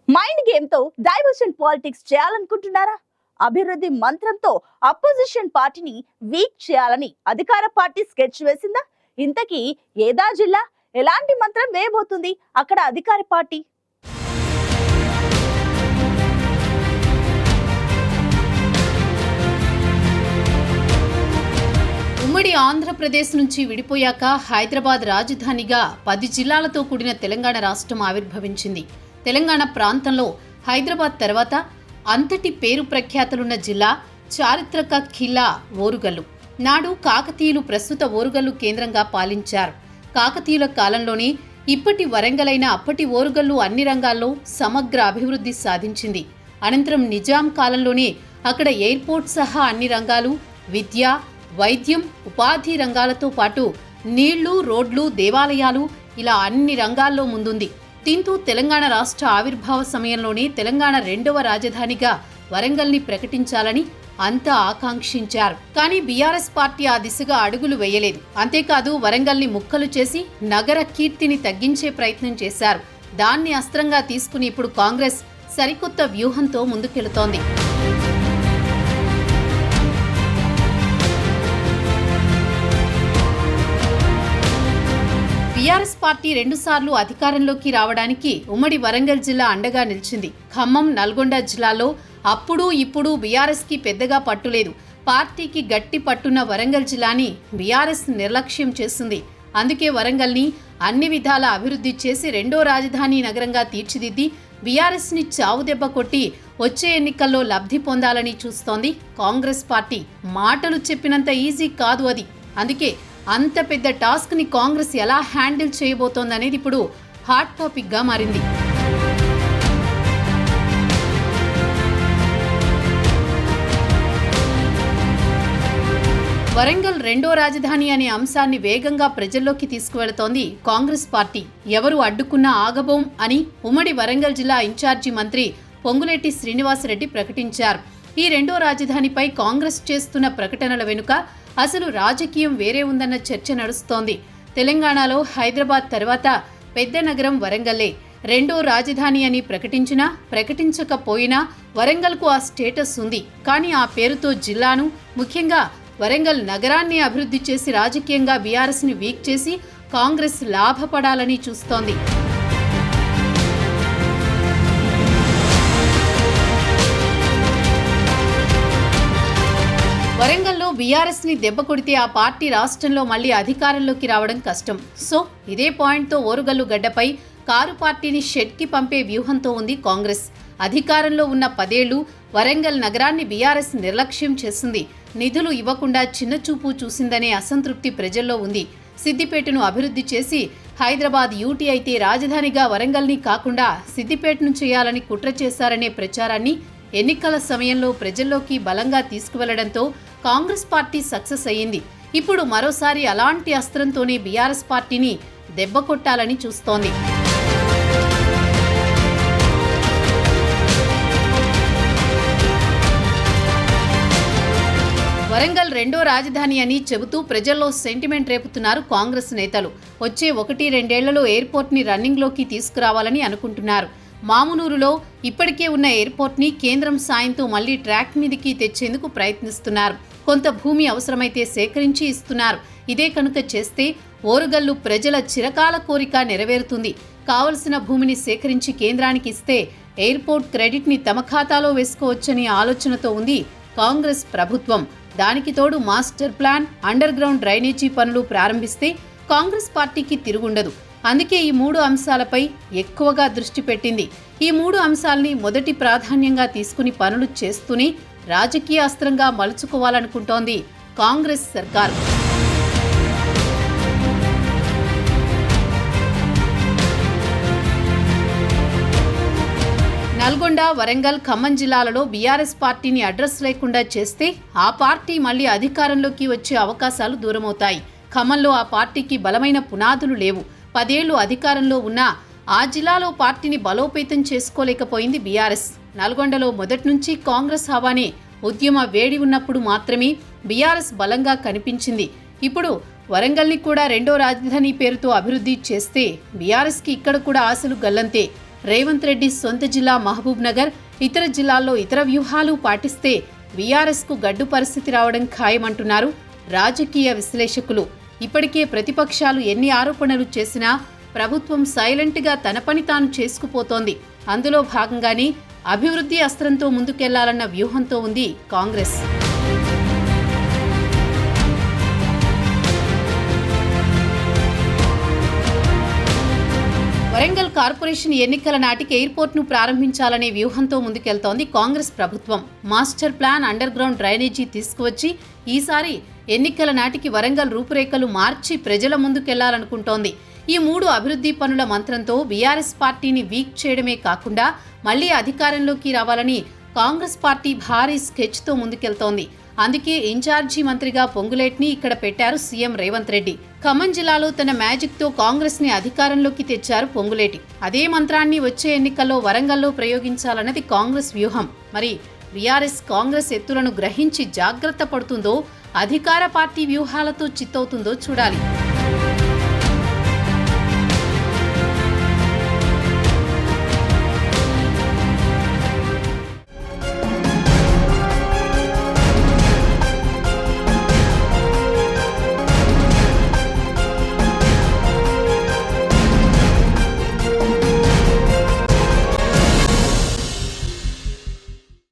Mind game తో diversion politics చేయాలనుకుంటున్నారా? అభివృద్ధి మంత్రంతో అపోజిషన్ పార్టీని వీక్ చేయాలని అధికార పార్టీ స్కెచ్ వేసిందా? ఇంతకీ ఏదా జిల్లా, ఎలాంటి మంత్రం వేయబోతుంది అక్కడ అధికార పార్టీ? ఉమ్మడి ఆంధ్రప్రదేశ్ నుంచి విడిపోయాక హైదరాబాద్ రాజధానిగా 10 జిల్లాలతో కూడిన తెలంగాణ రాష్ట్రం ఆవిర్భవించింది. తెలంగాణ ప్రాంతంలో హైదరాబాద్ తర్వాత అంతటి పేరు ప్రఖ్యాతులున్న జిల్లా చారిత్రక ఖిల్లా ఓరుగల్లు. నాడు కాకతీయులు ప్రస్తుత ఓరుగల్లు కేంద్రంగా పాలించారు. కాకతీయుల కాలంలోనే ఇప్పటి వరంగల్ అప్పటి ఓరుగల్లు అన్ని రంగాల్లో సమగ్ర అభివృద్ధి సాధించింది. అనంతరం నిజాం కాలంలోనే అక్కడ ఎయిర్పోర్ట్ సహా అన్ని రంగాలు, విద్య, వైద్యం, ఉపాధి రంగాలతో పాటు నీళ్లు, రోడ్లు, దేవాలయాలు ఇలా అన్ని రంగాల్లో ముందుంది. దీంతో తెలంగాణ రాష్ట్ర ఆవిర్భావ సమయంలోనే తెలంగాణ రెండవ రాజధానిగా వరంగల్ని ప్రకటించాలని అంతా ఆకాంక్షించారు. కానీ బీఆర్ఎస్ పార్టీ ఆ దిశగా అడుగులు వేయలేదు. అంతేకాదు వరంగల్ని ముక్కలు చేసి నగర కీర్తిని తగ్గించే ప్రయత్నం చేశారు. దాన్ని అస్త్రంగా తీసుకుని ఇప్పుడు కాంగ్రెస్ సరికొత్త వ్యూహంతో ముందుకెళుతోంది. బీఆర్ఎస్ పార్టీ 2 సార్లు అధికారంలోకి రావడానికి ఉమ్మడి వరంగల్ జిల్లా అండగా నిలిచింది. ఖమ్మం, నల్గొండ జిల్లాలో అప్పుడు ఇప్పుడు బీఆర్ఎస్కి పెద్దగా పట్టులేదు. పార్టీకి గట్టి పట్టున్న వరంగల్ జిల్లాని బీఆర్ఎస్ నిర్లక్ష్యం చేస్తుంది. అందుకే వరంగల్ని అన్ని విధాల అభివృద్ధి చేసి రెండో రాజధాని నగరంగా తీర్చిదిద్ది బీఆర్ఎస్ని చావుదెబ్బ కొట్టి వచ్చే ఎన్నికల్లో లబ్ధి పొందాలని చూస్తోంది కాంగ్రెస్ పార్టీ. మాటలు చెప్పినంత ఈజీ కాదు అది. అందుకే అంత పెద్ద టాస్క్ ని కాంగ్రెస్ ఎలా హ్యాండిల్ చేయబోతోందనేది ఇప్పుడు హాట్ టాపిక్ గా మారింది. వరంగల్ రెండో రాజధాని అనే అంశాన్ని వేగంగా ప్రజల్లోకి తీసుకువెళుతోంది కాంగ్రెస్ పార్టీ. ఎవరు అడ్డుకున్నా ఆగబోం అని ఉమ్మడి వరంగల్ జిల్లా ఇన్ఛార్జి మంత్రి పొంగులేటి శ్రీనివాసరెడ్డి ప్రకటించారు. ఈ రెండో రాజధానిపై కాంగ్రెస్ చేస్తున్న ప్రకటనల వెనుక అసలు రాజకీయం వేరే ఉందన్న చర్చ నడుస్తోంది. తెలంగాణలో హైదరాబాద్ తర్వాత పెద్ద నగరం వరంగల్లే. రెండో రాజధాని అని ప్రకటించినా ప్రకటించకపోయినా వరంగల్కు ఆ స్టేటస్ ఉంది. కానీ ఆ పేరుతో జిల్లాను, ముఖ్యంగా వరంగల్ నగరాన్ని అభివృద్ధి చేసి రాజకీయంగా బీఆర్ఎస్ని వీక్ చేసి కాంగ్రెస్ లాభపడాలని చూస్తోంది. వరంగల్లో బీఆర్ఎస్ని దెబ్బ కొడితే ఆ పార్టీ రాష్ట్రంలో మళ్లీ అధికారంలోకి రావడం కష్టం. సో ఇదే పాయింట్తో ఓరుగల్లు గడ్డపై కారు పార్టీని షెడ్కి పంపే వ్యూహంతో ఉంది కాంగ్రెస్. అధికారంలో ఉన్న 10 ఏళ్లు వరంగల్ నగరాన్ని బీఆర్ఎస్ నిర్లక్ష్యం చేసింది. నిధులు ఇవ్వకుండా చిన్నచూపు చూసిందనే అసంతృప్తి ప్రజల్లో ఉంది. సిద్దిపేటను అభివృద్ధి చేసి హైదరాబాద్ యూటీ అయితే రాజధానిగా వరంగల్ని కాకుండా సిద్దిపేటను చేయాలని కుట్ర చేశారనే ప్రచారాన్ని ఎన్నికల సమయంలో ప్రజల్లోకి బలంగా తీసుకువెళ్లడంతో కాంగ్రెస్ పార్టీ సక్సెస్ అయ్యింది. ఇప్పుడు మరోసారి అలాంటి అస్త్రంతోనే బీఆర్ఎస్ పార్టీని దెబ్బ కొట్టాలని చూస్తోంది. వరంగల్ రెండో రాజధాని అని చెబుతూ ప్రజల్లో సెంటిమెంట్ రేపుతున్నారు కాంగ్రెస్ నేతలు. వచ్చే 1-2 ఏళ్లలో ఎయిర్పోర్ట్ని రన్నింగ్లోకి తీసుకురావాలని అనుకుంటున్నారు. మామునూరులో ఇప్పటికే ఉన్న ఎయిర్పోర్ట్ని కేంద్రం సాయంతో మళ్లీ ట్రాక్ మీదకి తెచ్చేందుకు ప్రయత్నిస్తున్నారు. కొంత భూమి అవసరమైతే సేకరించి ఇస్తున్నారు. ఇదే కనుక చేస్తే ఓరుగల్లు ప్రజల చిరకాల కోరిక నెరవేరుతుంది. కావలసిన భూమిని సేకరించి కేంద్రానికి ఇస్తే ఎయిర్పోర్ట్ క్రెడిట్ని తమ ఖాతాలో వేసుకోవచ్చని ఆలోచనతో ఉంది కాంగ్రెస్ ప్రభుత్వం. దానికి తోడు master plan, under ground drainage పనులు ప్రారంభిస్తే కాంగ్రెస్ పార్టీకి తిరుగుండదు. అందుకే ఈ 3 అంశాలపై ఎక్కువగా దృష్టి పెట్టింది. ఈ 3 అంశాల్ని మొదటి ప్రాధాన్యంగా తీసుకుని పనులు చేస్తూనే రాజకీయ అస్త్రంగా మలుచుకోవాలనుకుంటోంది కాంగ్రెస్ సర్కార్. నల్గొండ, వరంగల్, ఖమ్మం జిల్లాలలో బీఆర్ఎస్ పార్టీని అడ్రస్ లేకుండా చేస్తే ఆ పార్టీ మళ్లీ అధికారంలోకి వచ్చే అవకాశాలు దూరమవుతాయి. ఖమ్మంలో ఆ పార్టీకి బలమైన పునాదులు లేవు. 10 ఏళ్లు అధికారంలో ఉన్నా ఆ జిల్లాలో పార్టీని బలోపేతం చేసుకోలేకపోయింది బీఆర్ఎస్. నల్గొండలో మొదటి నుంచి కాంగ్రెస్ హవానే. ఉద్యమ వేడి ఉన్నప్పుడు మాత్రమే బీఆర్ఎస్ బలంగా కనిపించింది. ఇప్పుడు వరంగల్ని కూడా రెండో రాజధాని పేరుతో అభివృద్ధి చేస్తే బీఆర్ఎస్కి ఇక్కడ కూడా ఆశలు గల్లంతే. రేవంత్ రెడ్డి సొంత జిల్లా మహబూబ్ నగర్, ఇతర జిల్లాల్లో ఇతర వ్యూహాలు పాటిస్తే బీఆర్ఎస్కు గడ్డు పరిస్థితి రావడం ఖాయమంటున్నారు రాజకీయ విశ్లేషకులు. ఇప్పటికే ప్రతిపక్షాలు ఎన్ని ఆరోపణలు చేసినా ప్రభుత్వం సైలెంట్గా తన పని తాను చేసుకుపోతోంది. అందులో భాగంగానే అభివృద్ధి అస్త్రంతో ముందుకెళ్లాలన్న వ్యూహంతో ఉంది కాంగ్రెస్. వరంగల్ కార్పొరేషన్ ఎన్నికల నాటికి ఎయిర్పోర్ట్ను ప్రారంభించాలనే వ్యూహంతో ముందుకెళ్తోంది కాంగ్రెస్ ప్రభుత్వం. Master plan, under ground drainage తీసుకువచ్చి ఈసారి ఎన్నికల నాటికి వరంగల్ రూపురేఖలు మార్చి ప్రజల ముందుకెళ్లాలనుకుంటోంది. ఈ 3 అభివృద్ధి పనుల మంత్రంతో బీఆర్ఎస్ పార్టీని వీక్ చేయడమే కాకుండా మళ్లీ అధికారంలోకి రావాలని కాంగ్రెస్ పార్టీ భారీ స్కెచ్తో ముందుకెళ్తోంది. అందుకే ఇన్ఛార్జి మంత్రిగా పొంగులేటిని ఇక్కడ పెట్టారు సీఎం రేవంత్ రెడ్డి. ఖమ్మం జిల్లాలో తన మ్యాజిక్తో కాంగ్రెస్ ని అధికారంలోకి తెచ్చారు పొంగులేటి. అదే మంత్రాన్ని వచ్చే ఎన్నికల్లో వరంగల్లో ప్రయోగించాలన్నది కాంగ్రెస్ వ్యూహం. మరి బీఆర్ఎస్ కాంగ్రెస్ ఎత్తులను గ్రహించి జాగ్రత్త పడుతుందో, అధికార పార్టీ వ్యూహాలతో చిత్తవుతుందో చూడాలి.